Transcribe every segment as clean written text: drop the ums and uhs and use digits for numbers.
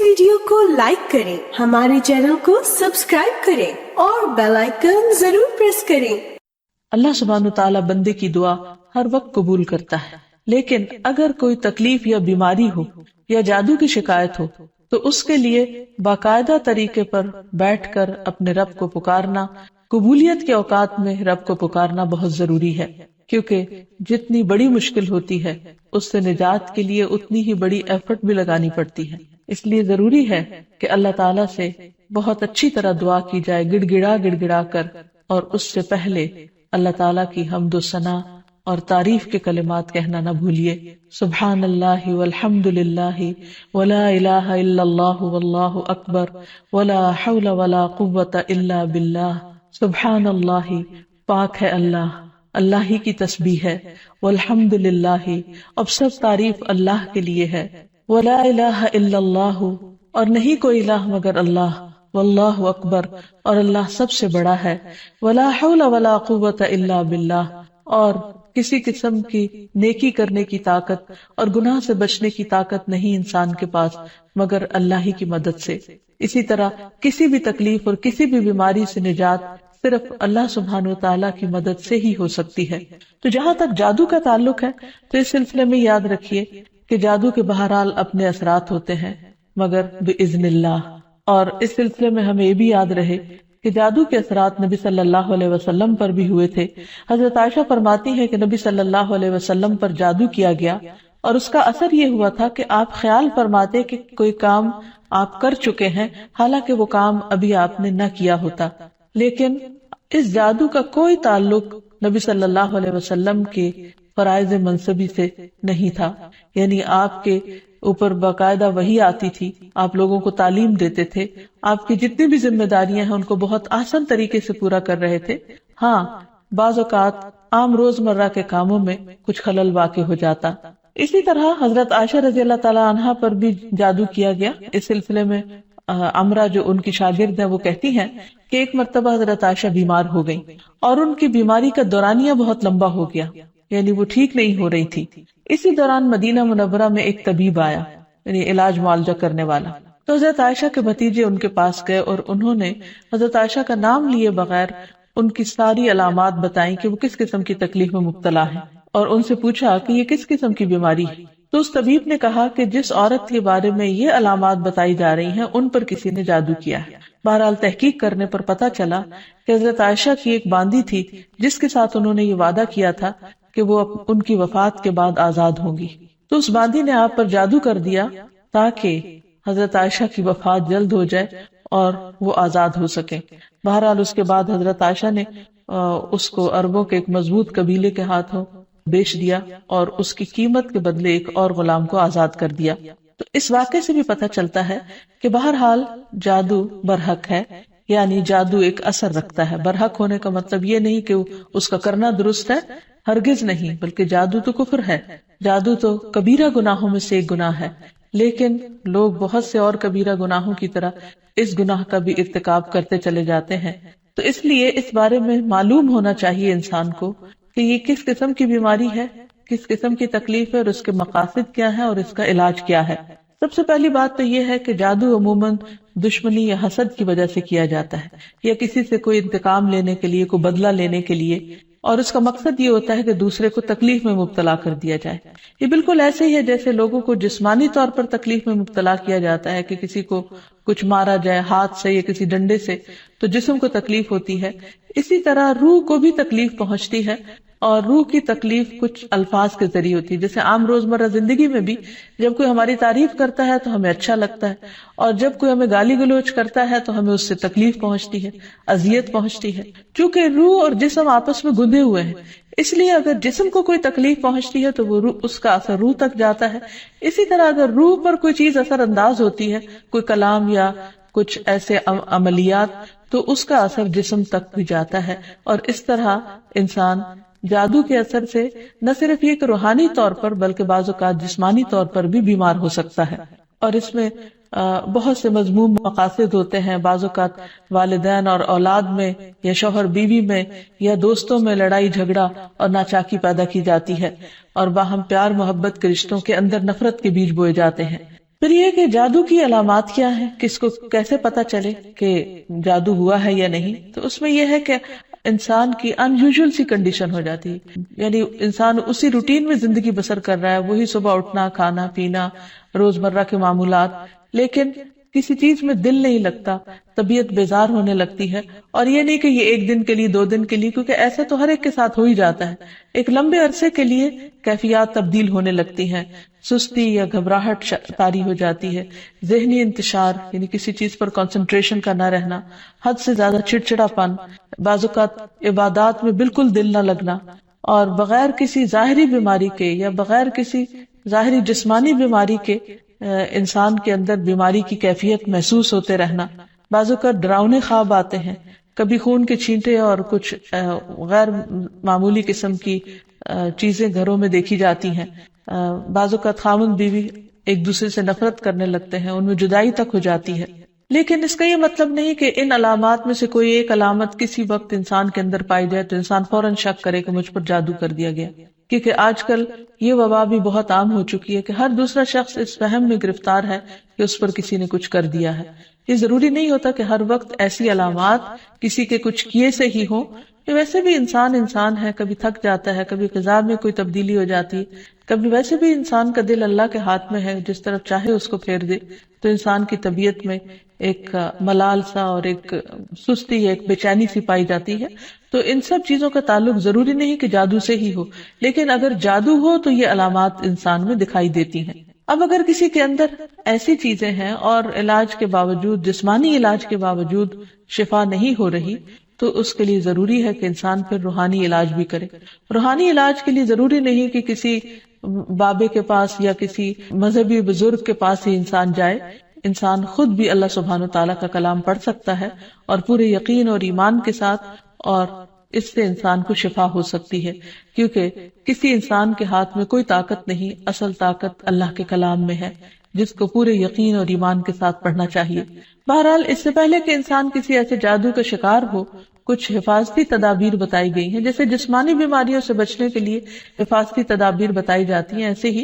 Video کو like کریں، ہمارے چینل کو سبسکرائب کریں اور بیل آئیکن ضرور پریس کریں۔ اللہ سبحانہ وتعالی بندے کی دعا ہر وقت قبول کرتا ہے، لیکن اگر کوئی تکلیف یا بیماری ہو یا جادو کی شکایت ہو تو اس کے لیے باقاعدہ طریقے پر بیٹھ کر اپنے رب کو پکارنا، قبولیت کے اوقات میں رب کو پکارنا بہت ضروری ہے، کیونکہ جتنی بڑی مشکل ہوتی ہے اس سے نجات کے لیے اتنی ہی بڑی ایفرٹ بھی لگانی پڑتی ہے۔ اس لیے ضروری ہے کہ اللہ تعالیٰ سے بہت اچھی طرح دعا کی جائے، گڑ گڑا کر، اور اس سے پہلے اللہ تعالیٰ کی حمد و ثنا اور تعریف کے کلمات کہنا نہ بھولیے۔ سبحان اللہ والحمد للہ ولا الہ الا اللہ واللہ اکبر ولا حول ولا قوت الا باللہ۔ سبحان اللہ، پاک ہے اللہ، اللہ ہی کی تسبیح ہے، والحمد للہ، اب سب تعریف اللہ کے لیے ہے، ولا الہ الا اللہ، اور نہیں کوئی الہ مگر اللہ، واللہ اکبر، اور اللہ سب سے بڑا ہے، ولا حول ولا قوت الا باللہ، اور کسی قسم کی نیکی کرنے کی طاقت اور گناہ سے بچنے کی طاقت نہیں انسان کے پاس مگر اللہ ہی کی مدد سے۔ اسی طرح کسی بھی تکلیف اور کسی بھی بیماری سے نجات صرف اللہ سبحانہ وتعالیٰ کی مدد سے ہی ہو سکتی ہے۔ تو جہاں تک جادو کا تعلق ہے تو اس سلسلے میں یاد رکھیے کہ جادو کے بہرحال اپنے اثرات ہوتے ہیں مگر بإذن اللہ، اور اس سلسلے میں ہمیں یہ بھی یاد رہے کہ جادو کے اثرات نبی صلی اللہ علیہ وسلم پر بھی ہوئے تھے۔ حضرت عائشہ فرماتی ہے کہ نبی صلی اللہ علیہ وسلم پر جادو کیا گیا اور اس کا اثر یہ ہوا تھا کہ آپ خیال فرماتے کہ کوئی کام آپ کر چکے ہیں، حالانکہ وہ کام ابھی آپ نے نہ کیا ہوتا، لیکن اس جادو کا کوئی تعلق نبی صلی اللہ علیہ وسلم کے فرائض منصبی سے نہیں تھا، یعنی آپ کے اوپر باقاعدہ وحی آتی تھی، آپ لوگوں کو تعلیم دیتے تھے، آپ کی جتنی بھی ذمہ داریاں ہیں ان کو بہت آسان طریقے سے پورا کر رہے تھے۔ ہاں، بعض اوقات عام روزمرہ کے کاموں میں کچھ خلل واقع ہو جاتا۔ اسی طرح حضرت عائشہ رضی اللہ تعالی عنہا پر بھی جادو کیا گیا۔ اس سلسلے میں عمرہ جو ان کی شاگرد ہیں وہ کہتی ہیں کہ ایک مرتبہ حضرت عائشہ بیمار ہو گئی اور ان کی بیماری کا دورانیہ بہت لمبا ہو گیا، یعنی وہ ٹھیک نہیں ہو رہی تھی۔ اسی دوران مدینہ منورہ میں ایک طبیب آیا، یعنی علاج معالجہ کرنے والا، تو حضرت عائشہ کے بھتیجے ان کے پاس گئے اور انہوں نے حضرت عائشہ کا نام لیے بغیر ان کی ساری علامات بتائیں کہ وہ کس قسم کی تکلیف میں مبتلا ہے، اور ان سے پوچھا کہ یہ کس قسم کی بیماری ہے۔ تو اس طبیب نے کہا کہ جس عورت کے بارے میں یہ علامات بتائی جا رہی ہیں ان پر کسی نے جادو کیا ہے۔ بہرحال تحقیق کرنے پر پتہ چلا کہ حضرت عائشہ کی ایک باندی تھی جس کے ساتھ انہوں نے یہ وعدہ کیا تھا کہ وہ ان کی وفات کے بعد آزاد ہوں گی، تو اس باندی نے آپ پر جادو کر دیا تاکہ حضرت عائشہ کی وفات جلد ہو جائے اور وہ آزاد ہو سکے۔ بہرحال اس کے بعد حضرت عائشہ نے اس کو عربوں کے ایک مضبوط قبیلے کے ہاتھوں بیچ دیا اور اس کی قیمت کے بدلے ایک اور غلام کو آزاد کر دیا۔ تو اس واقعے سے بھی پتہ چلتا ہے کہ بہرحال جادو برحق ہے، یعنی جادو ایک اثر رکھتا ہے۔ برحق ہونے کا مطلب یہ نہیں کہ اس کا کرنا درست ہے، ہرگز نہیں، بلکہ جادو تو کفر ہے، جادو تو کبیرہ گناہوں میں سے ایک گناہ ہے، لیکن لوگ بہت سے اور کبیرہ گناہوں کی طرح اس گناہ کا بھی ارتکاب کرتے چلے جاتے ہیں۔ تو اس لیے اس بارے میں معلوم ہونا چاہیے انسان کو کہ یہ کس قسم کی بیماری ہے، کس قسم کی تکلیف ہے، اور اس کے مقاصد کیا ہے اور اس کا علاج کیا ہے۔ سب سے پہلی بات تو یہ ہے کہ جادو عموماً دشمنی یا حسد کی وجہ سے کیا جاتا ہے، یا کسی سے کوئی انتقام لینے کے لیے، کوئی بدلہ لینے کے لیے، اور اس کا مقصد یہ ہوتا ہے کہ دوسرے کو تکلیف میں مبتلا کر دیا جائے۔ یہ بالکل ایسے ہی ہے جیسے لوگوں کو جسمانی طور پر تکلیف میں مبتلا کیا جاتا ہے کہ کسی کو کچھ مارا جائے ہاتھ سے یا کسی ڈنڈے سے تو جسم کو تکلیف ہوتی ہے، اسی طرح روح کو بھی تکلیف پہنچتی ہے، اور روح کی تکلیف کچھ الفاظ کے ذریعے ہوتی ہے۔ جیسے عام روزمرہ زندگی میں بھی جب کوئی ہماری تعریف کرتا ہے تو ہمیں اچھا لگتا ہے، اور جب کوئی ہمیں گالی گلوچ کرتا ہے تو ہمیں اس سے تکلیف پہنچتی ہے، اذیت پہنچتی ہے، چونکہ روح اور جسم آپس میں گندے ہوئے ہیں۔ اس لیے اگر جسم کو کوئی تکلیف پہنچتی ہے تو وہ روح، اس کا اثر روح تک جاتا ہے۔ اسی طرح اگر روح پر کوئی چیز اثر انداز ہوتی ہے، کوئی کلام یا کچھ ایسے عملیات، تو اس کا اثر جسم تک بھی جاتا ہے، اور اس طرح انسان جادو کے اثر سے نہ صرف یہ کہ روحانی طور پر بلکہ بعض اوقات جسمانی طور پر بھی بیمار ہو سکتا ہے، اور اس میں بہت سے مذموم مقاصد ہوتے ہیں۔ بعض اوقات والدین اور اولاد میں، یا شوہر بیوی میں، یا دوستوں میں لڑائی جھگڑا اور ناچاکی پیدا کی جاتی ہے، اور باہم پیار محبت کے رشتوں کے اندر نفرت کے بیج بوئے جاتے ہیں۔ پھر یہ کہ جادو کی علامات کیا ہیں، کس کو کیسے پتا چلے کہ جادو ہوا ہے یا نہیں، تو اس میں یہ ہے کہ انسان کی ان یوزول سی کنڈیشن ہو جاتی ہے، یعنی انسان اسی روٹین میں زندگی بسر کر رہا ہے، وہی صبح اٹھنا، کھانا پینا، روزمرہ کے معمولات، لیکن کسی چیز میں دل نہیں لگتا، طبیعت بیزار ہونے لگتی ہے. اور یہ نہیں کہ یہ ایک دن کے لیے، 2 دن کے لیے، کیونکہ ایسا تو ہر ایک کے ساتھ ہو ہی جاتا ہے. ایک لمبے عرصے کے لیے کیفیات تبدیل ہونے لگتی ہیں، سستی یا گھبراہٹ طاری ہو جاتی ہے، ذہنی انتشار یعنی کسی چیز پر کنسنٹریشن کا نہ رہنا، حد سے زیادہ چڑچڑا پن، بعض اوقات عبادات میں بالکل دل نہ لگنا، اور بغیر کسی ظاہری بیماری کے یا بغیر کسی ظاہری جسمانی بیماری کے انسان کے اندر بیماری کی کیفیت محسوس ہوتے رہنا. بعض اوقات ڈراؤنے خواب آتے ہیں، کبھی خون کے چھینٹے اور کچھ غیر معمولی قسم کی چیزیں گھروں میں دیکھی جاتی ہیں. بعض اوقات خاوند بیوی ایک دوسرے سے نفرت کرنے لگتے ہیں، ان میں جدائی تک ہو جاتی ہے. لیکن اس کا یہ مطلب نہیں کہ ان علامات میں سے کوئی ایک علامت کسی وقت انسان کے اندر پائی جائے تو انسان فوراً شک کرے کہ مجھ پر جادو کر دیا گیا. کیونکہ آج کل یہ وبا بھی بہت عام ہو چکی ہے کہ ہر دوسرا شخص اس فہم میں گرفتار ہے کہ اس پر کسی نے کچھ کر دیا ہے. یہ ضروری نہیں ہوتا کہ ہر وقت ایسی علامات کسی کے کچھ کیے سے ہی ہوں. ویسے بھی انسان ہے، کبھی تھک جاتا ہے، کبھی غذا میں کوئی تبدیلی ہو جاتی ہے، کبھی ویسے بھی انسان کا دل اللہ کے ہاتھ میں ہے، جس طرف چاہے اس کو پھیر دے. تو انسان کی طبیعت میں ایک ملال سا اور ایک سستی، ایک بے چینی سی پائی جاتی ہے. تو ان سب چیزوں کا تعلق ضروری نہیں کہ جادو سے ہی ہو، لیکن اگر جادو ہو تو یہ علامات انسان میں دکھائی دیتی ہیں. اب اگر کسی کے اندر ایسی چیزیں ہیں اور علاج کے باوجود، جسمانی علاج کے باوجود شفا نہیں ہو رہی، تو اس کے لیے ضروری ہے کہ انسان پھر روحانی علاج بھی کرے. روحانی علاج کے لیے ضروری نہیں کہ کسی بابے کے پاس یا کسی مذہبی بزرگ کے پاس ہی انسان جائے. انسان خود بھی اللہ سبحانہ وتعالیٰ کا کلام پڑھ سکتا ہے اور پورے یقین اور ایمان کے ساتھ، اور اس سے انسان کو شفا ہو سکتی ہے. کیونکہ کسی انسان کے ہاتھ میں کوئی طاقت نہیں، اصل طاقت اللہ کے کلام میں ہے، جس کو پورے یقین اور ایمان کے ساتھ پڑھنا چاہیے. بہرحال اس سے پہلے کہ انسان کسی ایسے جادو کا شکار ہو، کچھ حفاظتی تدابیر بتائی گئی ہیں. جیسے جسمانی بیماریوں سے بچنے کے لیے حفاظتی تدابیر بتائی جاتی ہیں، ایسے ہی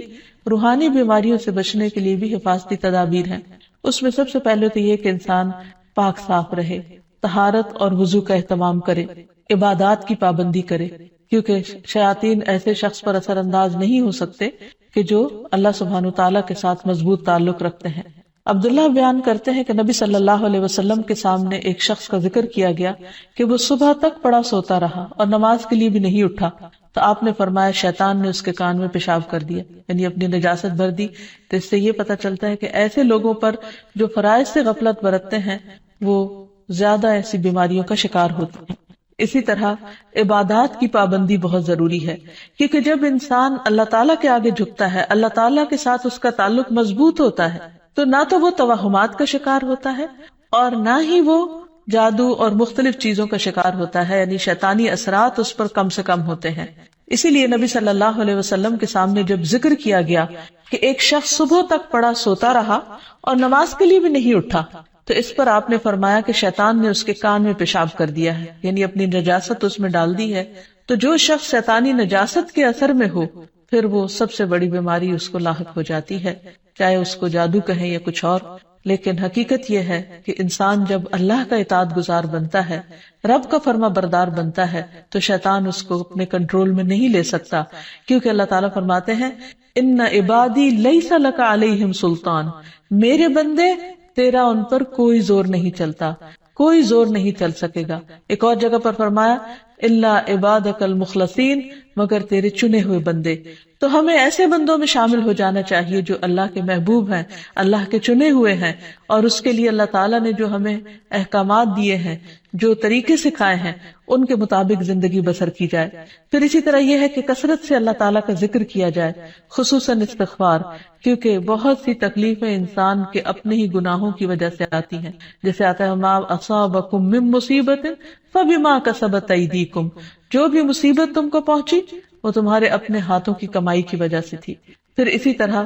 روحانی بیماریوں سے بچنے کے لیے بھی حفاظتی تدابیر ہیں. اس میں سب سے پہلے تو یہ کہ انسان پاک صاف رہے، طہارت اور وضو کا اہتمام کرے، عبادات کی پابندی کرے، کیونکہ شیاطین ایسے شخص پر اثر انداز نہیں ہو سکتے کہ جو اللہ سبحانہ تعالیٰ کے ساتھ مضبوط تعلق رکھتے ہیں. عبداللہ بیان کرتے ہیں کہ نبی صلی اللہ علیہ وسلم کے سامنے ایک شخص کا ذکر کیا گیا کہ وہ صبح تک پڑا سوتا رہا اور نماز کے لیے بھی نہیں اٹھا. تو آپ نے فرمایا شیطان نے اس کے کان میں پیشاب کر دیا، یعنی اپنی نجاست بھر دی. تو اس سے یہ پتہ چلتا ہے کہ ایسے لوگوں پر جو فرائض سے غفلت برتتے ہیں وہ زیادہ ایسی بیماریوں کا شکار ہوتے ہیں. اسی طرح عبادات کی پابندی بہت ضروری ہے، کیونکہ جب انسان اللہ تعالیٰ کے آگے جھکتا ہے، اللہ تعالیٰ کے ساتھ اس کا تعلق مضبوط ہوتا ہے، تو نہ تو وہ توہمات کا شکار ہوتا ہے اور نہ ہی وہ جادو اور مختلف چیزوں کا شکار ہوتا ہے، یعنی شیطانی اثرات اس پر کم سے کم ہوتے ہیں. اسی لیے نبی صلی اللہ علیہ وسلم کے سامنے جب ذکر کیا گیا کہ ایک شخص صبح تک پڑا سوتا رہا اور نماز کے لیے بھی نہیں اٹھا، تو اس پر آپ نے فرمایا کہ شیطان نے اس کے کان میں پیشاب کر دیا ہے، یعنی اپنی نجاست اس میں ڈال دی ہے. تو جو شخص شیطانی نجاست کے اثر میں ہو، پھر وہ سب سے بڑی بیماری اس کو لاحق ہو جاتی ہے، چاہے اس کو جادو کہیں یا کچھ اور. لیکن حقیقت یہ ہے کہ انسان جب اللہ کا اطاعت گزار بنتا ہے، رب کا فرما بردار بنتا ہے، تو شیطان اس کو اپنے کنٹرول میں نہیں لے سکتا. کیونکہ اللہ تعالیٰ فرماتے ہیں ان عبادی لیس لک علیہم سلطان، میرے بندے تیرا ان پر کوئی زور نہیں چلتا، کوئی زور نہیں چل سکے گا. ایک اور جگہ پر فرمایا الا عبادک المخلصین، مگر تیرے چنے ہوئے بندے. تو ہمیں ایسے بندوں میں شامل ہو جانا چاہیے جو اللہ کے محبوب ہیں، اللہ کے چنے ہوئے ہیں، اور اس کے لیے اللہ تعالیٰ نے جو ہمیں احکامات دیے ہیں، جو طریقے سکھائے ہیں، ان کے مطابق زندگی بسر کی جائے. پھر اسی طرح یہ ہے کہ کثرت سے اللہ تعالیٰ کا ذکر کیا جائے، خصوصاً استغفار، کیونکہ بہت سی تکلیفیں انسان کے اپنے ہی گناہوں کی وجہ سے آتی ہیں. جیسے آتا ہے ما اصابکم من مصیبت فبما کسبت ایدیکم، جو بھی مصیبت تم کو پہنچی وہ تمہارے اپنے ہاتھوں کی کمائی کی وجہ سے تھی. پھر اسی طرح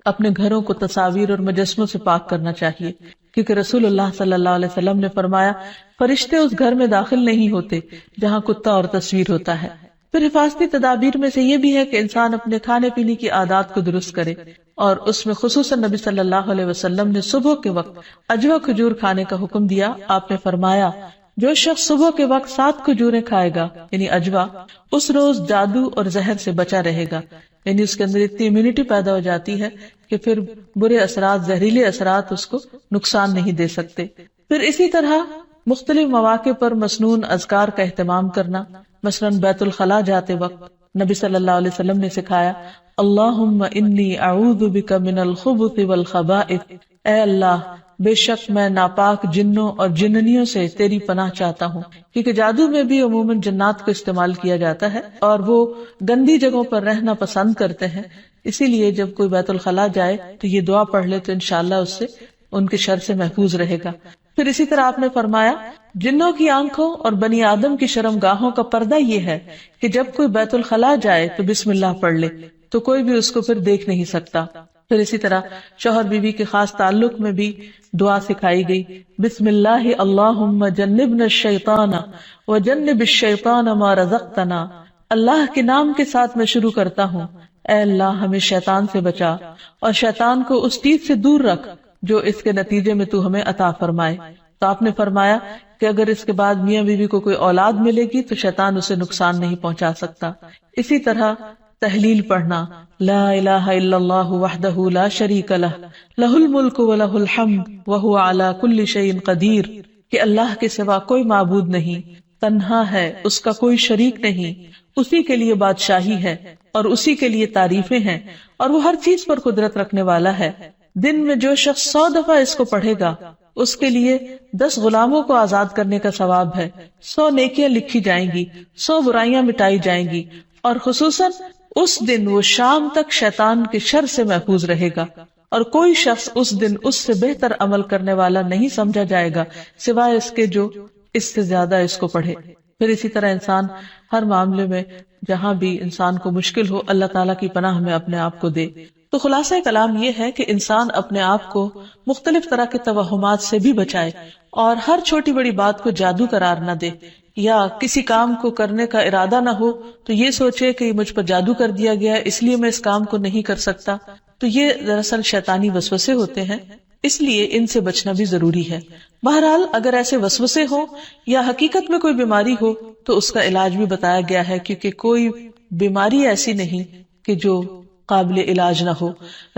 اپنے گھروں کو تصاویر اور مجسموں سے پاک کرنا چاہیے، کیونکہ رسول اللہ صلی اللہ علیہ وسلم نے فرمایا فرشتے اس گھر میں داخل نہیں ہوتے جہاں کتا اور تصویر ہوتا ہے. پھر حفاظتی تدابیر میں سے یہ بھی ہے کہ انسان اپنے کھانے پینے کی عادات کو درست کرے، اور اس میں خصوصاً نبی صلی اللہ علیہ وسلم نے صبح کے وقت اجوا کھجور کھانے کا حکم دیا۔ آپ نے فرمایا جو شخص صبح کے وقت 7 کھجوریں کھائے گا یعنی اجوا، اس روز جادو اور زہر سے بچا رہے گا، یعنی اس کے اندر اتنی امیونٹی پیدا ہو جاتی ہے کہ پھر برے اثرات، زہریلے اثرات اس کو نقصان نہیں دے سکتے۔ پھر اسی طرح مختلف مواقع پر مسنون اذکار کا اہتمام کرنا، مثلاً بیت الخلاء جاتے وقت نبی صلی اللہ علیہ وسلم نے سکھایا اللہم انی اعوذ بک من الخبث والخبائث، اے اللہ بے شک میں ناپاک جنوں اور جننیوں سے تیری پناہ چاہتا ہوں، کیونکہ جادو میں بھی عموماً جنات کو استعمال کیا جاتا ہے اور وہ گندی جگہوں پر رہنا پسند کرتے ہیں، اسی لیے جب کوئی بیت الخلاء جائے تو یہ دعا پڑھ لے تو انشاءاللہ اس سے ان کے شر سے محفوظ رہے گا۔ پھر اسی طرح آپ نے فرمایا جنوں کی آنکھوں اور بنی آدم کی شرم گاہوں کا پردہ یہ ہے کہ جب کوئی بیت الخلاء جائے تو بسم اللہ پڑھ لے تو کوئی بھی اس کو پھر دیکھ نہیں سکتا۔ پھر اسی طرح شوہر بیوی کے خاص تعلق میں بھی دعا سکھائی گئی، بسم اللہ اللہم جنبنا الشیطان وجنب الشیطان ما رزقتنا، اللہ کے نام کے ساتھ میں شروع کرتا ہوں، اے اللہ ہمیں شیطان سے بچا اور شیطان کو اس چیز سے دور رکھ جو اس کے نتیجے میں تو ہمیں عطا فرمائے۔ تو آپ نے فرمایا کہ اگر اس کے بعد میاں بیوی کو کوئی اولاد ملے گی تو شیطان اسے نقصان نہیں پہنچا سکتا۔ اسی طرح تحلیل پڑھنا، لا الہ الا اللہ وحدہ لا شریک لہ لہ الملک ولہ الحمد وہو علی کل شیء قدیر، کہ اللہ کے سوا کوئی معبود نہیں، تنہا ہے، اس کا کوئی شریک نہیں، اسی کے لیے بادشاہی ہے اور اسی کے لیے تعریفیں ہیں اور وہ ہر چیز پر قدرت رکھنے والا ہے۔ دن میں جو شخص 100 دفعہ اس کو پڑھے گا اس کے لیے 10 غلاموں کو آزاد کرنے کا ثواب ہے، 100 نیکیاں لکھی جائیں گی، 100 برائیاں مٹائی جائیں گی، اور خصوصاً اس دن وہ شام تک شیطان کے شر سے محفوظ رہے گا اور کوئی شخص اس دن اس سے بہتر عمل کرنے والا نہیں سمجھا جائے گا سوائے اس کے جو اس سے زیادہ اس کو پڑھے۔ پھر اسی طرح انسان ہر معاملے میں جہاں بھی انسان کو مشکل ہو اللہ تعالیٰ کی پناہ میں اپنے آپ کو دے۔ تو خلاصہ کلام یہ ہے کہ انسان اپنے آپ کو مختلف طرح کے توہمات سے بھی بچائے اور ہر چھوٹی بڑی بات کو جادو قرار نہ دے، یا کسی کام کو کرنے کا ارادہ نہ ہو تو یہ سوچے کہ مجھ پر جادو کر دیا گیا ہے اس لیے میں اس کام کو نہیں کر سکتا، تو یہ دراصل شیطانی وسوسے ہوتے ہیں، اس لیے ان سے بچنا بھی ضروری ہے۔ بہرحال اگر ایسے وسوسے ہو یا حقیقت میں کوئی بیماری ہو تو اس کا علاج بھی بتایا گیا ہے، کیونکہ کوئی بیماری ایسی نہیں کہ جو قابل علاج نہ ہو۔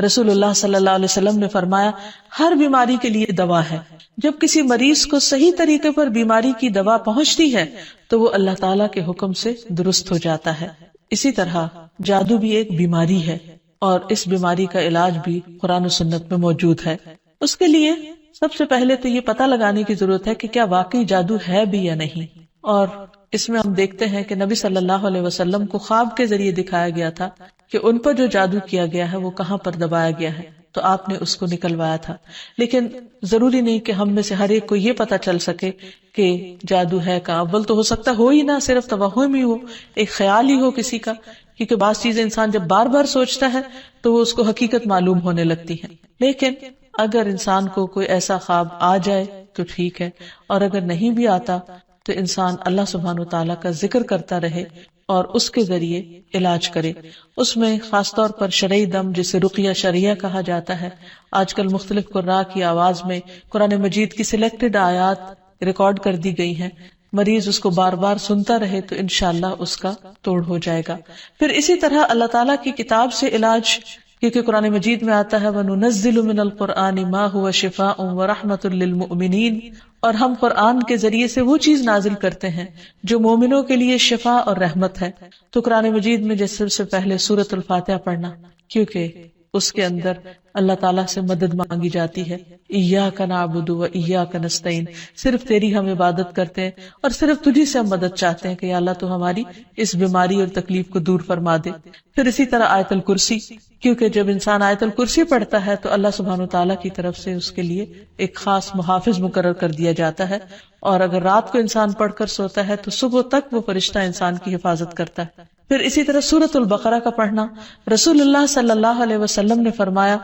رسول اللہ صلی اللہ علیہ وسلم نے فرمایا ہر بیماری کے لیے دوا ہے، جب کسی مریض کو صحیح طریقے پر بیماری کی دوا پہنچتی ہے تو وہ اللہ تعالیٰ کے حکم سے درست ہو جاتا ہے۔ اسی طرح جادو بھی ایک بیماری ہے اور اس بیماری کا علاج بھی قرآن و سنت میں موجود ہے۔ اس کے لیے سب سے پہلے تو یہ پتہ لگانے کی ضرورت ہے کہ کیا واقعی جادو ہے بھی یا نہیں، اور اس میں ہم دیکھتے ہیں کہ نبی صلی اللہ علیہ وسلم کو خواب کے ذریعے دکھایا گیا تھا کہ ان پر جو جادو کیا گیا ہے وہ کہاں پر دبایا گیا ہے، تو آپ نے اس کو نکلوایا تھا۔ لیکن ضروری نہیں کہ ہم میں سے ہر ایک کو یہ پتا چل سکے کہ جادو ہے کہاں، اول تو ہو سکتا ہو ہی نہ، صرف توہم ہی ہو، ایک خیال ہی ہو کسی کا، کیونکہ بعض چیزیں انسان جب بار بار سوچتا ہے تو وہ اس کو حقیقت معلوم ہونے لگتی ہے۔ لیکن اگر انسان کو کوئی ایسا خواب آ جائے تو ٹھیک ہے، اور اگر نہیں بھی آتا تو انسان اللہ سبحانہ وتعالیٰ کا ذکر کرتا رہے اور اس کے ذریعے علاج کرے۔ اس میں خاص طور پر شرعی دم جسے رقیہ شرعیہ کہا جاتا ہے، آج کل مختلف قراء کی آواز میں قرآن مجید کی سلیکٹڈ آیات ریکارڈ کر دی گئی ہیں، مریض اس کو بار بار سنتا رہے تو انشاءاللہ اس کا توڑ ہو جائے گا۔ پھر اسی طرح اللہ تعالیٰ کی کتاب سے علاج، کیونکہ قرآن مجید میں آتا ہے وَنُنَزِّلُ مِنَ الْقُرْآنِ مَا هُوَ شِفَاءٌ وَرَحْمَةٌ لِّلْمُؤْمِنِينَ، اور ہم قرآن کے ذریعے سے وہ چیز نازل کرتے ہیں جو مومنوں کے لیے شفا اور رحمت ہے۔ تو قرآن مجید میں جیسے سب سے پہلے سورۃ الفاتحہ پڑھنا، کیونکہ اس کے اندر اللہ تعالیٰ سے مدد مانگی جاتی ہے، ایاک نعبد و ایاک نستعین، صرف تیری ہم عبادت کرتے ہیں اور صرف تجھی سے ہم مدد چاہتے ہیں کہ یا اللہ تو ہماری اس بیماری اور تکلیف کو دور فرما دے۔ پھر اسی طرح آیت الکرسی، کیونکہ جب انسان آیت الکرسی پڑھتا ہے تو اللہ سبحانہ وتعالیٰ کی طرف سے اس کے لیے ایک خاص محافظ مقرر کر دیا جاتا ہے، اور اگر رات کو انسان پڑھ کر سوتا ہے تو صبح تک وہ فرشتہ انسان کی حفاظت کرتا ہے۔ پھر اسی طرح سورۃ البقرہ کا پڑھنا، رسول اللہ صلی اللہ علیہ وسلم نے فرمایا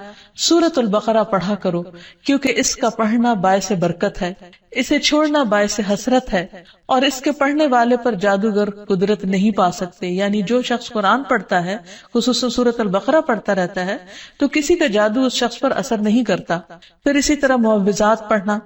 سورۃ البقرہ پڑھا کرو کیونکہ اس کا پڑھنا باعث برکت ہے، اسے چھوڑنا باعث حسرت ہے، اور اس کے پڑھنے والے پر جادوگر قدرت نہیں پا سکتے۔ یعنی جو شخص قرآن پڑھتا ہے، خصوصاً سورۃ البقرہ پڑھتا رہتا ہے، تو کسی کا جادو اس شخص پر اثر نہیں کرتا۔ پھر اسی طرح معوذات پڑھنا،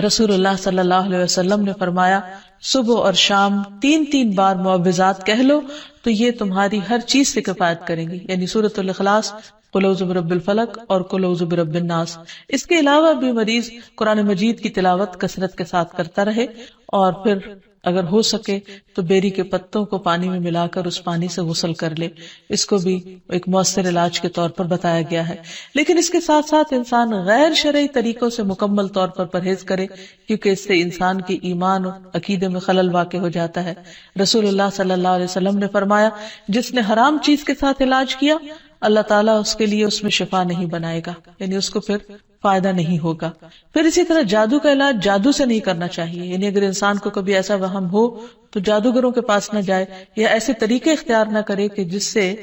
رسول اللہ صلی اللہ علیہ وسلم نے فرمایا صبح اور شام 3 بار معوذات کہہ لو تو یہ تمہاری ہر چیز سے کفایت کریں گی، یعنی سورۃ الاخلاص، قل اعوذ برب الفلق اور قل اعوذ برب الناس۔ اس کے علاوہ بھی مریض قرآن مجید کی تلاوت کثرت کے ساتھ کرتا رہے، اور پھر اگر ہو سکے تو بیری کے پتوں کو پانی میں ملا کر اس پانی سے غسل کر لے، اس کو بھی ایک مؤثر علاج کے طور پر بتایا گیا ہے۔ لیکن اس کے ساتھ ساتھ انسان غیر شرعی طریقوں سے مکمل طور پر پرہیز کرے، کیونکہ اس سے انسان کے ایمان اور عقیدے میں خلل واقع ہو جاتا ہے۔ رسول اللہ صلی اللہ علیہ وسلم نے فرمایا جس نے حرام چیز کے ساتھ علاج کیا اللہ تعالیٰ اس کے لیے اس میں شفا نہیں بنائے گا، یعنی اس کو پھر فائدہ نہیں ہوگا۔ پھر اسی طرح جادو کا علاج جادو سے نہیں کرنا چاہیے، یعنی اگر انسان کو کبھی ایسا وہم ہو تو جادوگروں کے پاس نہ جائے، یا ایسے طریقے اختیار نہ کرے کہ جس سے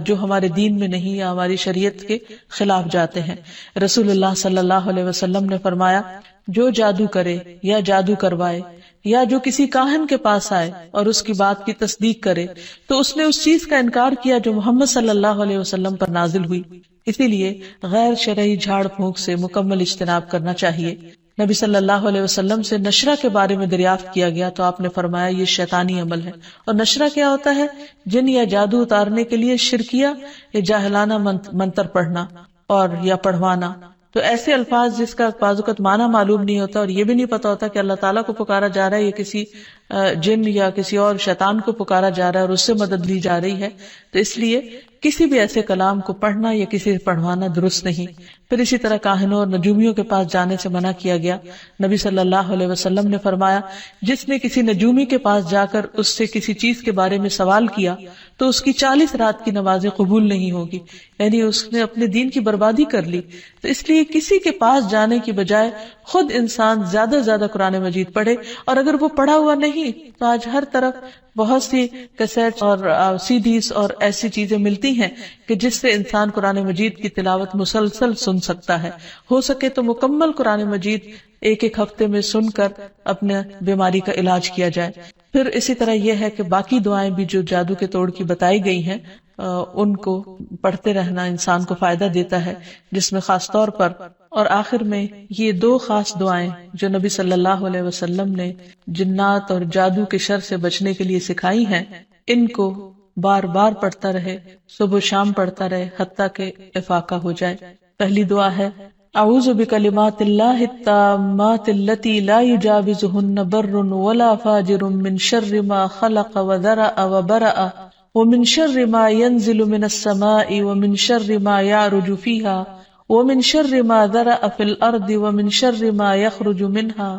جو ہمارے دین میں نہیں یا ہماری شریعت کے خلاف جاتے ہیں۔ رسول اللہ صلی اللہ علیہ وسلم نے فرمایا جو جادو کرے یا جادو کروائے یا جو کسی کاہن کے پاس آئے اور اس کی بات کی تصدیق کرے تو اس نے اس چیز کا انکار کیا جو محمد صلی اللہ علیہ وسلم پر نازل ہوئی۔ اسی لیے غیر شرعی جھاڑ پھونک سے مکمل اجتناب کرنا چاہیے۔ نبی صلی اللہ علیہ وسلم سے نشرہ کے بارے میں دریافت کیا گیا تو آپ نے فرمایا یہ شیطانی عمل ہے۔ اور نشرہ کیا ہوتا ہے؟ جن یا جادو اتارنے کے لیے شرکیہ یا جاہلانہ منتر پڑھنا اور یا پڑھوانا۔ تو ایسے الفاظ جس کا بعض اوقات معنی معلوم نہیں ہوتا اور یہ بھی نہیں پتا ہوتا کہ اللہ تعالیٰ کو پکارا جا رہا ہے یا کسی جن یا کسی اور شیطان کو پکارا جا رہا ہے اور اس سے مدد لی جا رہی ہے، تو اس لیے کسی بھی ایسے کلام کو پڑھنا یا کسی سے پڑھوانا درست نہیں۔ پھر اسی طرح کاہنوں اور نجومیوں کے پاس جانے سے منع کیا گیا۔ نبی صلی اللہ علیہ وسلم نے فرمایا جس نے کسی نجومی کے پاس جا کر اس سے کسی چیز کے بارے میں سوال کیا تو اس کی 40 رات کی نمازیں قبول نہیں ہوگی، یعنی اس نے اپنے دین کی بربادی کر لی۔ تو اس لیے کسی کے پاس جانے کی بجائے خود انسان زیادہ سے زیادہ قرآن مجید پڑھے، اور اگر وہ پڑھا ہوا نہیں تو آج ہر طرف بہت سی کیسٹ اور CDs اور ایسی چیزیں ملتی ہیں کہ جس سے انسان قرآن مجید کی تلاوت مسلسل سن سکتا ہے۔ ہو سکے تو مکمل قرآن مجید ایک ہفتے میں سن کر اپنے بیماری کا علاج کیا جائے۔ پھر اسی طرح یہ ہے کہ باقی دعائیں بھی جو جادو کے توڑ کی بتائی گئی ہیں ان کو پڑھتے رہنا انسان کو فائدہ دیتا ہے، جس میں خاص طور پر اور آخر میں یہ 2 خاص دعائیں جو نبی صلی اللہ علیہ وسلم نے جنات اور جادو کے شر سے بچنے کے لیے سکھائی ہیں، ان کو بار بار پڑھتا رہے، صبح و شام پڑھتا رہے حتیٰ کہ افاقہ ہو جائے۔ پہلی دعا ہے اعوذ بکلمات اللہ التامات التی لا یجاوزہن بر ولا فاجر من شر ما خلق وذرأ وبرأ ومن شر ما ينزل من السماء ومن شر ما يعرج فيها ومن شر ما ذرأ في الأرض ومن شر ما يخرج منها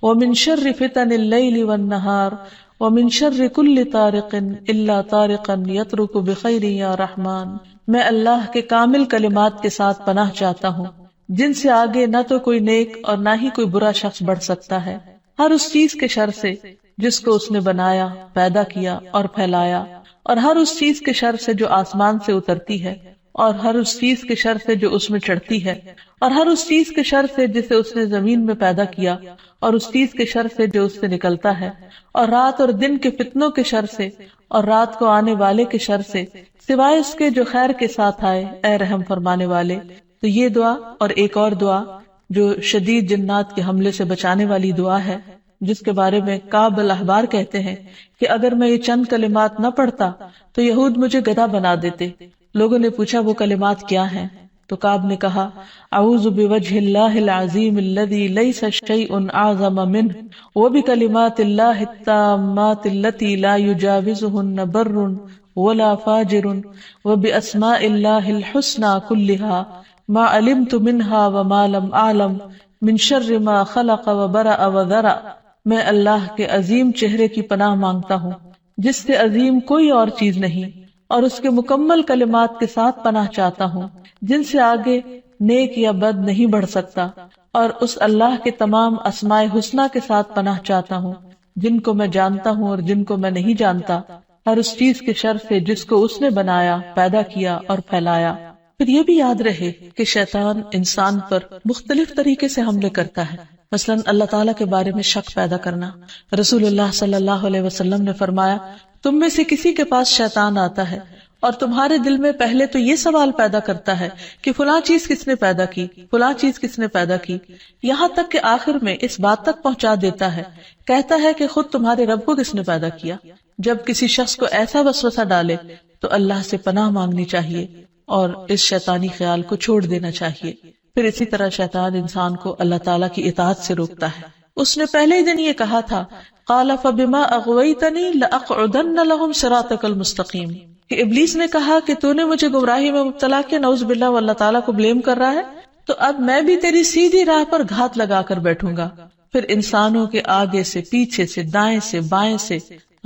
ومن شر فتن الليل والنهار ومن شر كل طارق إلا طارقا يطرق بخير يا رحمن۔ میں اللہ کے کامل کلمات کے ساتھ پناہ چاہتا ہوں جن سے آگے نہ تو کوئی نیک اور نہ ہی کوئی برا شخص بڑھ سکتا ہے، ہر اس چیز کے شر سے جس کو اس نے بنایا، پیدا کیا اور پھیلایا، اور ہر اس چیز کے شر سے جو آسمان سے اترتی ہے، اور ہر اس چیز کے شر سے جو اس میں چڑھتی ہے، اور ہر اس چیز کے شر سے جسے اس نے زمین میں پیدا کیا، اور اس چیز کے شر سے جو اس سے نکلتا ہے، اور رات اور دن کے فتنوں کے شر سے، اور رات کو آنے والے کے شر سے، سوائے اس کے جو خیر کے ساتھ آئے، اے رحم فرمانے والے۔ تو یہ دعا اور ایک اور دعا جو شدید جنات کے حملے سے بچانے والی دعا ہے، جس کے بارے میں کعب الاحبار کہتے ہیں کہ اگر میں یہ چند کلمات نہ پڑھتا تو یہود مجھے گدھا بنا دیتے۔ لوگوں نے پوچھا وہ کلمات کیا ہیں؟ تو کعب نے کہا اعوذ بوجہ اللہ العظیم الذی لیس شیء اعظم منہ وبکلمات اللہ التامات التی لا یجاوزہن بر ولا فاجر وباسماء اللہ الحسنى كلها ما علمت منها وما لم اعلم من شر ما خلق وبرأ وذرأ۔ میں اللہ کے عظیم چہرے کی پناہ مانگتا ہوں جس سے عظیم کوئی اور چیز نہیں، اور اس کے مکمل کلمات کے ساتھ پناہ چاہتا ہوں جن سے آگے نیک یا بد نہیں بڑھ سکتا، اور اس اللہ کے تمام اسماء حسنہ کے ساتھ پناہ چاہتا ہوں جن کو میں جانتا ہوں اور جن کو میں نہیں جانتا، ہر اس چیز کے شر سے جس کو اس نے بنایا، پیدا کیا اور پھیلایا۔ پھر یہ بھی یاد رہے کہ شیطان انسان پر مختلف طریقے سے حملے کرتا ہے، مثلاً اللہ تعالیٰ کے بارے میں شک پیدا کرنا۔ رسول اللہ صلی اللہ علیہ وسلم نے فرمایا، تم میں سے کسی کے پاس شیطان آتا ہے اور تمہارے دل میں پہلے تو یہ سوال پیدا کرتا ہے کہ فلاں چیز کس نے پیدا کی، فلاں چیز کس نے پیدا کی، یہاں تک کہ آخر میں اس بات تک پہنچا دیتا ہے، کہتا ہے کہ خود تمہارے رب کو کس نے پیدا کیا۔ جب کسی شخص کو ایسا وسوسہ ڈالے تو اللہ سے پناہ مانگنی چاہیے اور اس شیطانی خیال کو چھوڑ دینا چاہیے۔ پھر اسی طرح شیطان انسان کو اللہ تعالیٰ کی اطاعت سے روکتا ہے۔ اس نے پہلے ہی دن یہ کہا تھا، قال فبما اغویتنی لاقعدن لهم صراطک المستقیم، کہ ابلیس نے کہا کہ تو نے مجھے گمراہی میں مبتلا کیا، نعوذ باللہ، وہ اللہ تعالیٰ کو بلیم کر رہا ہے، تو اب میں بھی تیری سیدھی راہ پر گھات لگا کر بیٹھوں گا۔ پھر انسانوں کے آگے سے، پیچھے سے، دائیں سے، بائیں سے،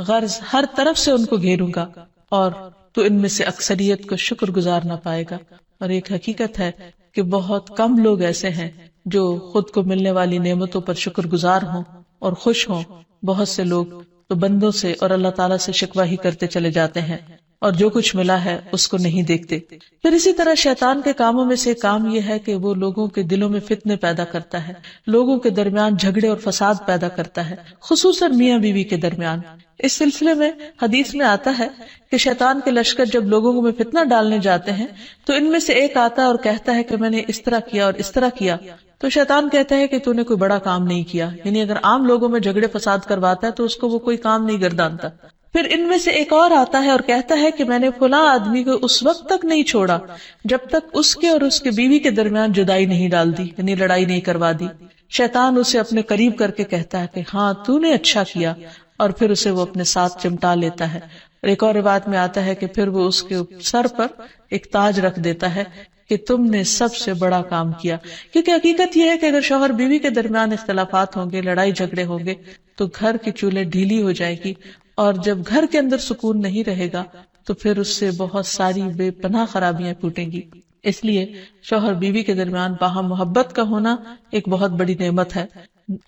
غرض ہر طرف سے ان کو گھیروں گا، اور تو ان میں سے اکثریت کو شکر گزار نہ پائے گا۔ اور ایک حقیقت ہے کہ بہت کم لوگ ایسے ہیں جو خود کو ملنے والی نعمتوں پر شکر گزار ہوں اور خوش ہوں۔ بہت سے لوگ تو بندوں سے اور اللہ تعالیٰ سے شکوہ ہی کرتے چلے جاتے ہیں اور جو کچھ ملا ہے اس کو نہیں دیکھتے۔ پھر اسی طرح شیطان کے کاموں میں سے ایک کام یہ ہے کہ وہ لوگوں کے دلوں میں فتنے پیدا کرتا ہے، لوگوں کے درمیان جھگڑے اور فساد پیدا کرتا ہے، خصوصاً میاں بیوی کے درمیان۔ اس سلسلے میں حدیث میں آتا ہے کہ شیطان کے لشکر جب لوگوں میں فتنہ ڈالنے جاتے ہیں تو ان میں سے ایک آتا ہے اور کہتا ہے کہ میں نے اس طرح کیا اور اس طرح کیا، تو شیطان کہتا ہے کہ تو نے کوئی بڑا کام نہیں کیا، یعنی اگر عام لوگوں میں جھگڑے فساد کرواتا ہے تو اس کو وہ کوئی کام نہیں گردانتا۔ پھر ان میں سے ایک اور آتا ہے اور کہتا ہے کہ میں نے فلاں آدمی کو اس وقت تک نہیں چھوڑا جب تک اس کے اور اس کے بیوی کے درمیان جدائی نہیں ڈال دی، یعنی لڑائی نہیں کروا دی۔ شیطان اسے اپنے قریب کر کے کہتا ہے کہ ہاں تو نے اچھا کیا، اور پھر اسے وہ اپنے ساتھ چمٹا لیتا ہے۔ اور ایک اور روایت میں آتا ہے کہ پھر وہ اس کے سر پر ایک تاج رکھ دیتا ہے کہ تم نے سب سے بڑا کام کیا، کیونکہ حقیقت یہ ہے کہ اگر شوہر بیوی کے درمیان اختلافات ہوں گے، لڑائی جھگڑے ہوں گے، تو گھر کی چولہے ڈھیلی ہو جائے گی، اور جب گھر کے اندر سکون نہیں رہے گا تو پھر اس سے بہت ساری بے پناہ خرابیاں پھوٹیں گی۔ اس لیے شوہر بیوی کے درمیان باہم محبت کا ہونا ایک بہت بڑی نعمت ہے۔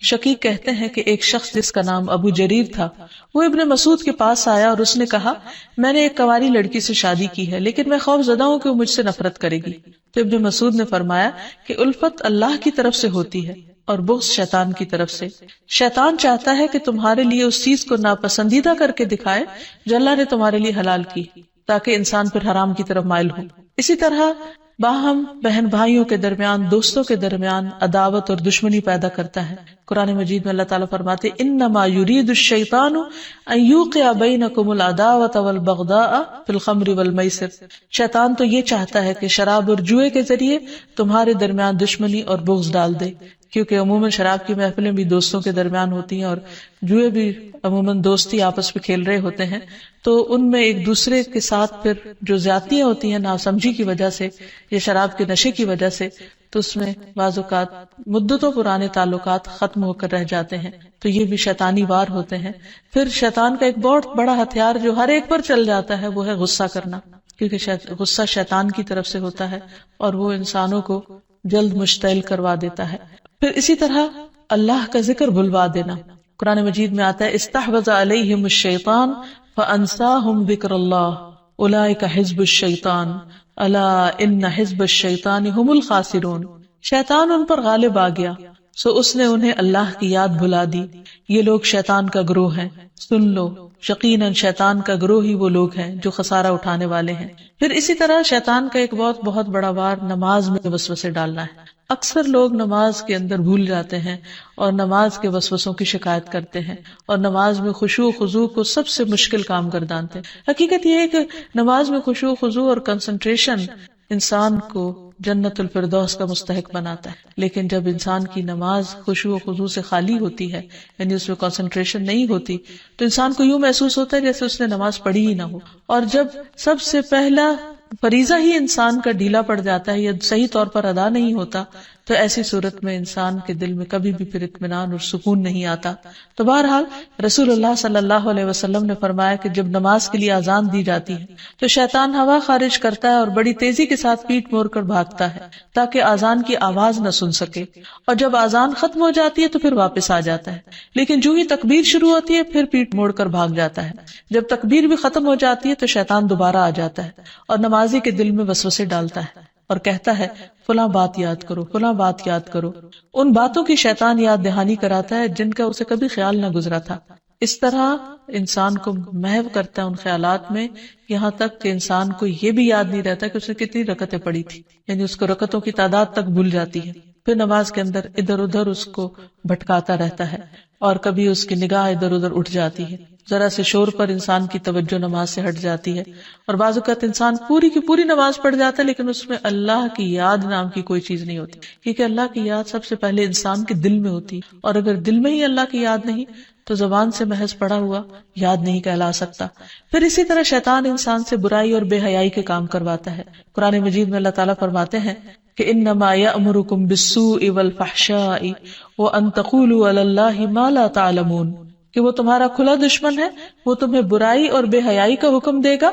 شقیق کہتے ہیں کہ ایک شخص جس کا نام ابو جریر تھا، وہ ابن مسعود کے پاس آیا اور اس نے کہا، میں نے ایک کنواری لڑکی سے شادی کی ہے، لیکن میں خوف زدہ ہوں کہ وہ مجھ سے نفرت کرے گی۔ تو ابن مسعود نے فرمایا کہ الفت اللہ کی طرف سے ہوتی ہے اور بغض شیطان کی طرف سے۔ شیطان چاہتا ہے کہ تمہارے لیے اس چیز کو ناپسندیدہ کر کے دکھائے جو اللہ نے تمہارے لیے حلال کی، تاکہ انسان پھر حرام کی طرف مائل ہو۔ اسی طرح باہم بہن بھائیوں کے درمیان، دوستوں کے درمیان عداوت اور دشمنی پیدا کرتا ہے۔ قرآن مجید میں اللہ تعالیٰ فرماتے، انما یرید الشیطان ان یوقع بینکم العداوۃ والبغضاء فی الخمر والمیسر، شیطان تو یہ چاہتا ہے کہ شراب اور جوئے کے ذریعے تمہارے درمیان دشمنی اور بغض ڈال دے، کیونکہ عموماً شراب کی محفلیں بھی دوستوں کے درمیان ہوتی ہیں اور جوئے بھی عموماً دوستی آپس میں کھیل رہے ہوتے ہیں، تو ان میں ایک دوسرے کے ساتھ پھر جو زیادتیاں ہوتی ہیں ناسمجھی کی وجہ سے یا شراب کے نشے کی وجہ سے، تو اس میں بعض اوقات مدتوں پرانے تعلقات ختم ہو کر رہ جاتے ہیں۔ تو یہ بھی شیطانی وار ہوتے ہیں۔ پھر شیطان کا ایک بہت بڑا ہتھیار جو ہر ایک پر چل جاتا ہے وہ ہے غصہ کرنا، کیونکہ غصہ شیطان کی طرف سے ہوتا ہے اور وہ انسانوں کو جلد مشتعل کروا دیتا ہے۔ پھر اسی طرح اللہ کا ذکر بھلوا دینا۔ قرآن مجید میں آتا ہے، استحوذ علیہم الشیطان فانساہم ذکر اللہ اولئک حزب الشیطان الا ان حزب الشیطان هم الخاسرون، شیطان ان پر غالب آ گیا سو اس نے انہیں اللہ کی یاد بھلا دی، یہ لوگ شیطان کا گروہ ہیں، سن لو یقیناً شیطان کا گروہ ہی وہ لوگ ہیں جو خسارہ اٹھانے والے ہیں۔ پھر اسی طرح شیطان کا ایک بہت بڑا وار نماز میں وسوسے ڈالنا ہے۔ اکثر لوگ نماز کے اندر بھول جاتے ہیں اور نماز کے وسوسوں کی شکایت کرتے ہیں اور نماز میں خشوع و خضوع کو سب سے مشکل کام گردانتے ہیں۔ حقیقت یہ ہے کہ نماز میں خشوع و خضوع اور کنسنٹریشن انسان کو جنت الفردوس کا مستحق بناتا ہے، لیکن جب انسان کی نماز خشوع و خضوع سے خالی ہوتی ہے، یعنی اس میں کنسنٹریشن نہیں ہوتی، تو انسان کو یوں محسوس ہوتا ہے جیسے اس نے نماز پڑھی ہی نہ ہو۔ اور جب سب سے پہلا فریضہ ہی انسان کا ڈھیلا پڑ جاتا ہے یا صحیح طور پر ادا نہیں ہوتا، تو ایسی صورت میں انسان کے دل میں کبھی بھی پھر اطمینان اور سکون نہیں آتا. تو بہرحال رسول اللہ صلی اللہ علیہ وسلم نے فرمایا کہ جب نماز کے لیے اذان دی جاتی ہے تو شیطان ہوا خارج کرتا ہے اور بڑی تیزی کے ساتھ پیٹ موڑ کر بھاگتا ہے تاکہ اذان کی آواز نہ سن سکے، اور جب اذان ختم ہو جاتی ہے تو پھر واپس آ جاتا ہے، لیکن جو ہی تکبیر شروع ہوتی ہے پھر پیٹ موڑ کر بھاگ جاتا ہے. جب تکبیر بھی ختم ہو جاتی ہے تو شیطان دوبارہ آ جاتا ہے اور نمازی کے دل میں وسوسے ڈالتا ہے اور کہتا ہے فلاں بات یاد کرو، فلاں بات یاد کرو. ان باتوں کی شیطان یاد دہانی کراتا ہے جن کا اسے کبھی خیال نہ گزرا تھا. اس طرح انسان کو محو کرتا ہے ان خیالات میں، یہاں تک کہ انسان کو یہ بھی یاد نہیں رہتا کہ اس نے کتنی رکعتیں پڑھی تھی، یعنی اس کو رکعتوں کی تعداد تک بھول جاتی ہے. پھر نماز کے اندر ادھر ادھر اس کو بھٹکاتا رہتا ہے اور کبھی اس کی نگاہ ادھر ادھر اٹھ جاتی ہے، ذرا سے شور پر انسان کی توجہ نماز سے ہٹ جاتی ہے، اور بعض اوقات انسان پوری کی پوری نماز پڑھ جاتا ہے لیکن اس میں اللہ کی یاد نام کی کوئی چیز نہیں ہوتی، کیونکہ اللہ کی یاد سب سے پہلے انسان کے دل میں ہوتی، اور اگر دل میں ہی اللہ کی یاد نہیں تو زبان سے محض پڑا ہوا یاد نہیں کہلا سکتا. پھر اسی طرح شیطان انسان سے برائی اور بے حیائی کے کام کرواتا ہے. قرآن مجید میں اللہ تعالیٰ فرماتے ہیں کہ انما یأمرکم بالسوء والفحشاء وان تقولوا علی اللہ ما لا تعلمون، کہ وہ تمہارا کھلا دشمن ہے، وہ تمہیں برائی اور بے حیائی کا حکم دے گا،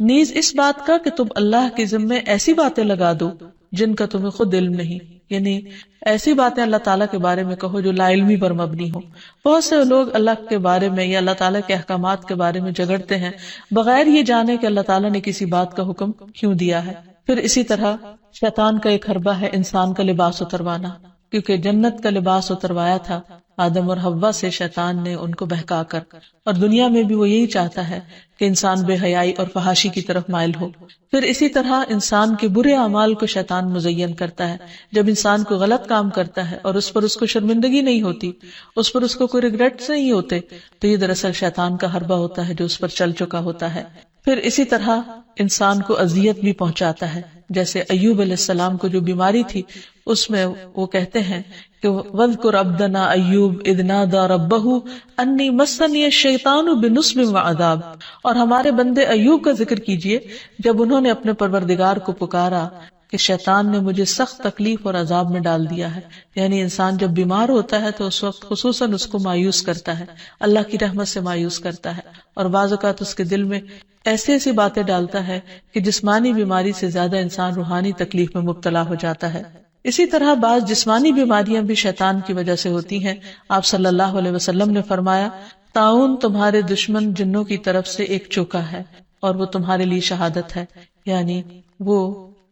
نیز اس بات کا کہ تم اللہ کے ذمے ایسی باتیں لگا دو جن کا تمہیں خود علم نہیں، یعنی ایسی باتیں اللہ تعالیٰ کے بارے میں کہو جو لا علمی پر مبنی ہو. بہت سے لوگ اللہ کے بارے میں یا اللہ تعالیٰ کے احکامات کے بارے میں جھگڑتے ہیں بغیر یہ جانے کہ اللہ تعالیٰ نے کسی بات کا حکم کیوں دیا ہے. پھر اسی طرح شیطان کا ایک حربہ ہے انسان کا لباس اتروانا، کیونکہ جنت کا لباس اتروایا تھا آدم اور حوا سے شیطان نے ان کو بہکا کر، اور دنیا میں بھی وہ یہی چاہتا ہے کہ انسان بے حیائی اور فحاشی کی طرف مائل ہو. پھر اسی طرح انسان کے برے اعمال کو شیطان مزین کرتا ہے. جب انسان کو غلط کام کرتا ہے اور اس پر اس کو شرمندگی نہیں ہوتی، اس پر اس کو کوئی ریگریٹس نہیں ہوتے، تو یہ دراصل شیطان کا حربہ ہوتا ہے جو اس پر چل چکا ہوتا ہے. پھر اسی طرح انسان کو اذیت بھی پہنچاتا ہے، جیسے ایوب علیہ السلام کو جو بیماری تھی اس میں وہ کہتے ہیں کہ وَاذْكُرْ عَبْدَنَا أَيُّوبَ إِذْ نَادَى رَبَّهُ أَنِّي مَسَّنِيَ الشَّيْطَانُ بِنُصْبٍ وَعَذَابٍ، اور ہمارے بندے ایوب کا ذکر کیجئے جب انہوں نے اپنے پروردگار کو پکارا کہ شیطان نے مجھے سخت تکلیف اور عذاب میں ڈال دیا ہے. یعنی انسان جب بیمار ہوتا ہے تو اس وقت خصوصاً اس کو مایوس کرتا ہے، اللہ کی رحمت سے مایوس کرتا ہے، اور بعض اوقات اس کے دل میں ایسی ایسی باتیں ڈالتا ہے کہ جسمانی بیماری سے زیادہ انسان روحانی تکلیف میں مبتلا ہو جاتا ہے. اسی طرح بعض جسمانی بیماریاں بھی شیطان کی وجہ سے ہوتی ہیں. آپ صلی اللہ علیہ وسلم نے فرمایا طاعون تمہارے دشمن جنوں کی طرف سے ایک چوکا ہے اور وہ تمہارے لیے شہادت ہے، یعنی وہ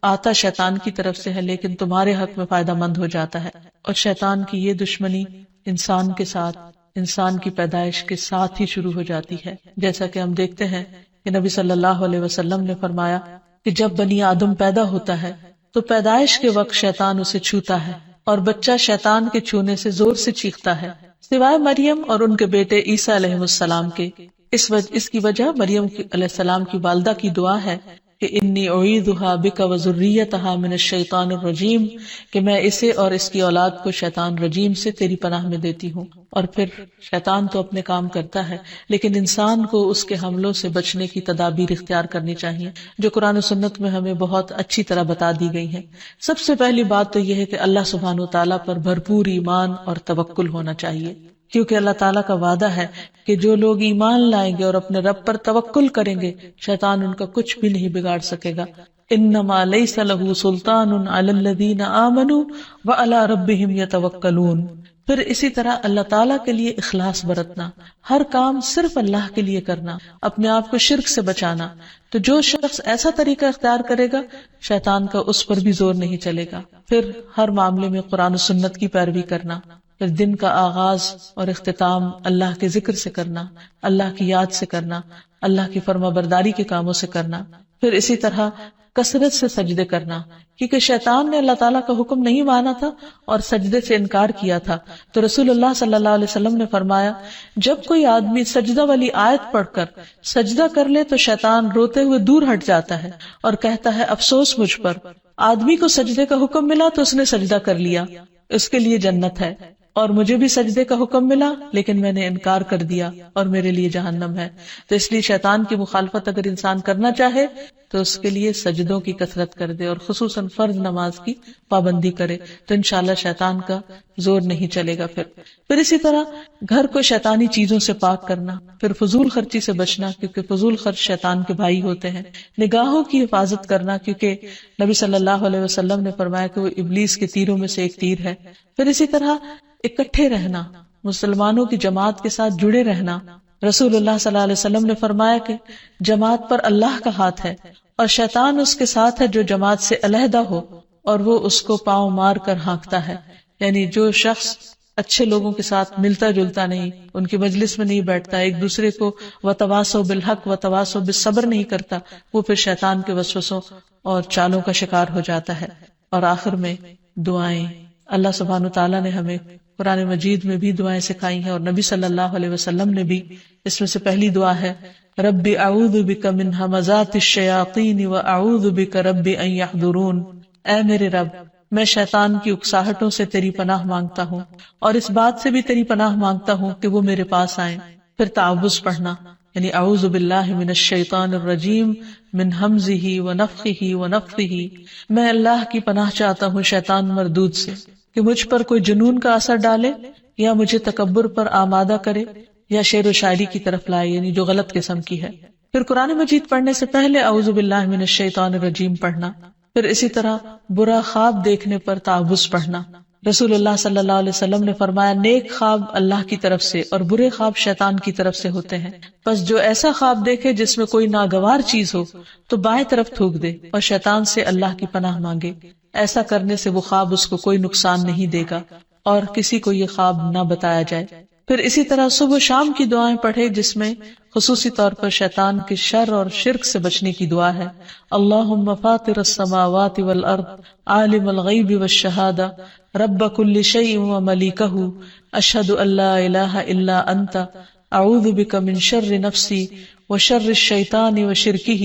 آتا شیطان کی طرف سے ہے لیکن تمہارے حق میں فائدہ مند ہو جاتا ہے. اور شیطان کی یہ دشمنی انسان کے ساتھ، انسان کی پیدائش کے ساتھ ہی شروع ہو جاتی ہے، جیسا کہ ہم دیکھتے ہیں کہ نبی صلی اللہ علیہ وسلم نے فرمایا کہ جب بنی آدم پیدا ہوتا ہے تو پیدائش کے وقت شیطان اسے چھوتا ہے اور بچہ شیطان کے چھونے سے زور سے چیختا ہے، سوائے مریم اور ان کے بیٹے عیسیٰ علیہ السلام کے. اس کی وجہ مریم علیہ السلام کی والدہ کی دعا ہے کہ انی اعیذھا بک وذریتھا من الشیطان الرجیم، کہ میں اسے اور اس کی اولاد کو شیطان رجیم سے تیری پناہ میں دیتی ہوں. اور پھر شیطان تو اپنے کام کرتا ہے لیکن انسان کو اس کے حملوں سے بچنے کی تدابیر اختیار کرنی چاہیے جو قرآن و سنت میں ہمیں بہت اچھی طرح بتا دی گئی ہیں. سب سے پہلی بات تو یہ ہے کہ اللہ سبحانہ و تعالیٰ پر بھرپور ایمان اور توکل ہونا چاہیے، کیونکہ اللہ تعالیٰ کا وعدہ ہے کہ جو لوگ ایمان لائیں گے اور اپنے رب پر توکل کریں گے شیطان ان کا کچھ بھی نہیں بگاڑ سکے گا. انما لیس لہ سلطان علی الذین آمنوا وعلی ربہم یتوکلون. پھر اسی طرح اللہ تعالیٰ کے لیے اخلاص برتنا، ہر کام صرف اللہ کے لیے کرنا، اپنے آپ کو شرک سے بچانا. تو جو شخص ایسا طریقہ اختیار کرے گا شیطان کا اس پر بھی زور نہیں چلے گا. پھر ہر معاملے میں قرآن و سنت کی پیروی کرنا، پھر دن کا آغاز اور اختتام اللہ کے ذکر سے کرنا، اللہ کی یاد سے کرنا، اللہ کی فرما برداری کے کاموں سے کرنا. پھر اسی طرح کثرت سے سجدے کرنا، کیونکہ شیطان نے اللہ تعالیٰ کا حکم نہیں مانا تھا اور سجدے سے انکار کیا تھا. تو رسول اللہ صلی اللہ علیہ وسلم نے فرمایا جب کوئی آدمی سجدہ والی آیت پڑھ کر سجدہ کر لے تو شیطان روتے ہوئے دور ہٹ جاتا ہے اور کہتا ہے افسوس مجھ پر. آدمی کو سجدے کا حکم ملا تو اس نے سجدہ کر لیا، اس کے لیے جنت ہے، اور مجھے بھی سجدے کا حکم ملا لیکن میں نے انکار کر دیا اور میرے لیے جہنم ہے. تو اس لیے شیطان کی مخالفت اگر انسان کرنا چاہے تو اس کے لیے سجدوں کی کثرت کر دے اور خصوصاً فرض نماز کی پابندی کرے تو انشاءاللہ شیطان کا زور نہیں چلے گا. پھر اسی طرح گھر کو شیطانی چیزوں سے پاک کرنا، پھر فضول خرچی سے بچنا کیونکہ فضول خرچ شیطان کے بھائی ہوتے ہیں، نگاہوں کی حفاظت کرنا کیونکہ نبی صلی اللہ علیہ وسلم نے فرمایا کہ وہ ابلیس کے تیروں میں سے ایک تیر ہے. پھر اسی طرح اکٹھے رہنا، مسلمانوں کی جماعت کے ساتھ جڑے رہنا. رسول اللہ صلی اللہ علیہ وسلم نے فرمایا کہ جماعت پر اللہ کا ہاتھ ہے اور شیطان اس کے ساتھ ہے جو جماعت سے علیحدہ ہو اور وہ اس کو پاؤں مار کر ہانکتا ہے. یعنی جو شخص اچھے لوگوں کے ساتھ ملتا جلتا نہیں، ان کی مجلس میں نہیں بیٹھتا، ایک دوسرے کو وتواصوا بالحق وتواصوا بالصبر نہیں کرتا، وہ پھر شیطان کے وسوسوں اور چالوں کا شکار ہو جاتا ہے. اور آخر میں دعائیں، اللہ سبحانہ تعالیٰ نے ہمیں قرآن مجید میں بھی دعائیں سکھائی ہیں اور نبی صلی اللہ علیہ وسلم نے بھی. اس میں سے پہلی دعا ہے رب اعوذ بک من ہمزات الشیاطین واعوذ بک رب ان یحضرون. اے میرے رب، میں شیطان کی اکساہٹوں سے تیری پناہ مانگتا ہوں اور اس بات سے بھی تیری پناہ مانگتا ہوں کہ وہ میرے پاس آئیں. پھر تعوذ پڑھنا، یعنی اعوذ باللہ من الشیطان الرجیم من ہمزہ ونفخہ ونفثہ. میں اللہ کی پناہ چاہتا ہوں شیطان مردود سے کہ مجھ پر کوئی جنون کا اثر ڈالے یا مجھے تکبر پر آمادہ کرے یا شعر و شاعری کی طرف لائے، یعنی جو غلط قسم کی ہے. پھر قرآن مجید پڑھنے سے پہلے اعوذ باللہ من الشیطان الرجیم پڑھنا. پھر اسی طرح برا خواب دیکھنے پر تعوذ پڑھنا. رسول اللہ صلی اللہ علیہ وسلم نے فرمایا نیک خواب اللہ کی طرف سے اور برے خواب شیطان کی طرف سے ہوتے ہیں. بس جو ایسا خواب دیکھے جس میں کوئی ناگوار چیز ہو تو بائیں طرف تھوک دے اور شیطان سے اللہ کی پناہ مانگے. ایسا کرنے سے وہ خواب اس کو کوئی نقصان نہیں دے گا اور کسی کو یہ خواب نہ بتایا جائے. پھر اسی طرح صبح و شام کی دعائیں پڑھے جس میں خصوصی طور پر شیطان کے شر اور شرک سے بچنے کی دعا ہے. اللہم فاطر السماوات والارض عالم الغیب والشہادہ رب کل شیء وملیکہ اشہد ان لا الہ الا انت اعوذ بک من شر نفسی وشر الشیطان وشرکہ.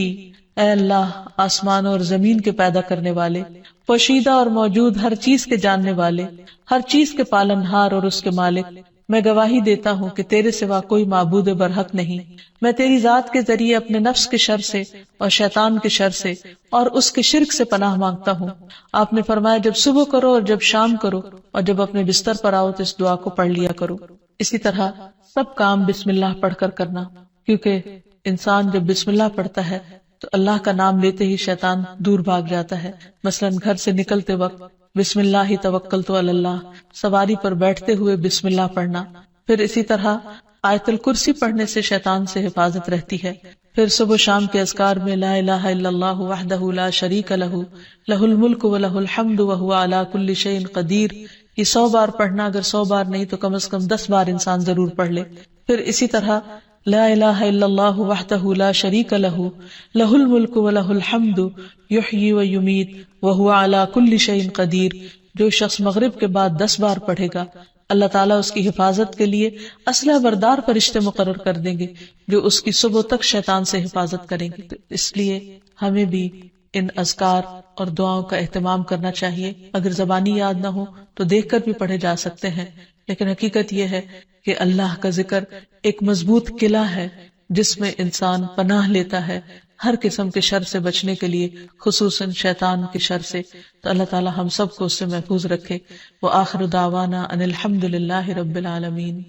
اے اللہ، آسمانوں اور زمین کے پیدا کرنے والے، پوشیدہ اور موجود ہر چیز کے جاننے والے، ہر چیز کے پالنہار اور اس کے مالک، میں گواہی دیتا ہوں کہ تیرے سوا کوئی معبود برحق نہیں. میں تیری ذات کے ذریعے اپنے نفس کے شر سے اور شیطان کے شر سے اور اس کے شرک سے پناہ مانگتا ہوں. آپ نے فرمایا جب صبح کرو اور جب شام کرو اور جب اپنے بستر پر آؤ تو اس دعا کو پڑھ لیا کرو. اسی طرح سب کام بسم اللہ پڑھ کر کرنا، کیونکہ انسان جب بسم اللہ پڑھتا ہے تو اللہ کا نام لیتے ہی شیطان دور بھاگ جاتا ہے. مثلا گھر سے نکلتے وقت بسم اللہ توکلت علی اللہ، سواری پر بیٹھتے ہوئے بسم اللہ پڑھنا. پھر اسی طرح آیت الکرسی پڑھنے سے شیطان سے حفاظت رہتی ہے. پھر صبح و شام کے اذکار میں لا الہ الا اللہ وحدہ لا شریک لہ لہ الملک ولہ الحمد وہو علی کل شیء قدیر. یہ 100 بار پڑھنا، اگر 100 بار نہیں تو کم از کم 10 بار انسان ضرور پڑھ لے. پھر اسی طرح لا الہ الا اللہ وحدہ لا شریک لہ لہ الملک ولہ الحمد یحیی و یمیت وہو علی کل شیء قدیر. جو شخص مغرب کے بعد 10 بار پڑھے گا اللہ تعالیٰ اس کی حفاظت کے لیے اسلحہ بردار فرشتے مقرر کر دیں گے جو اس کی صبح تک شیطان سے حفاظت کریں گے. تو اس لیے ہمیں بھی ان اذکار اور دعاؤں کا اہتمام کرنا چاہیے. اگر زبانی یاد نہ ہو تو دیکھ کر بھی پڑھے جا سکتے ہیں، لیکن حقیقت یہ ہے کہ اللہ کا ذکر ایک مضبوط قلعہ ہے جس میں انسان پناہ لیتا ہے ہر قسم کے شر سے بچنے کے لیے، خصوصاً شیطان کے شر سے. تو اللہ تعالیٰ ہم سب کو اس سے محفوظ رکھے. وآخر دعوانا ان الحمد للہ رب العالمین.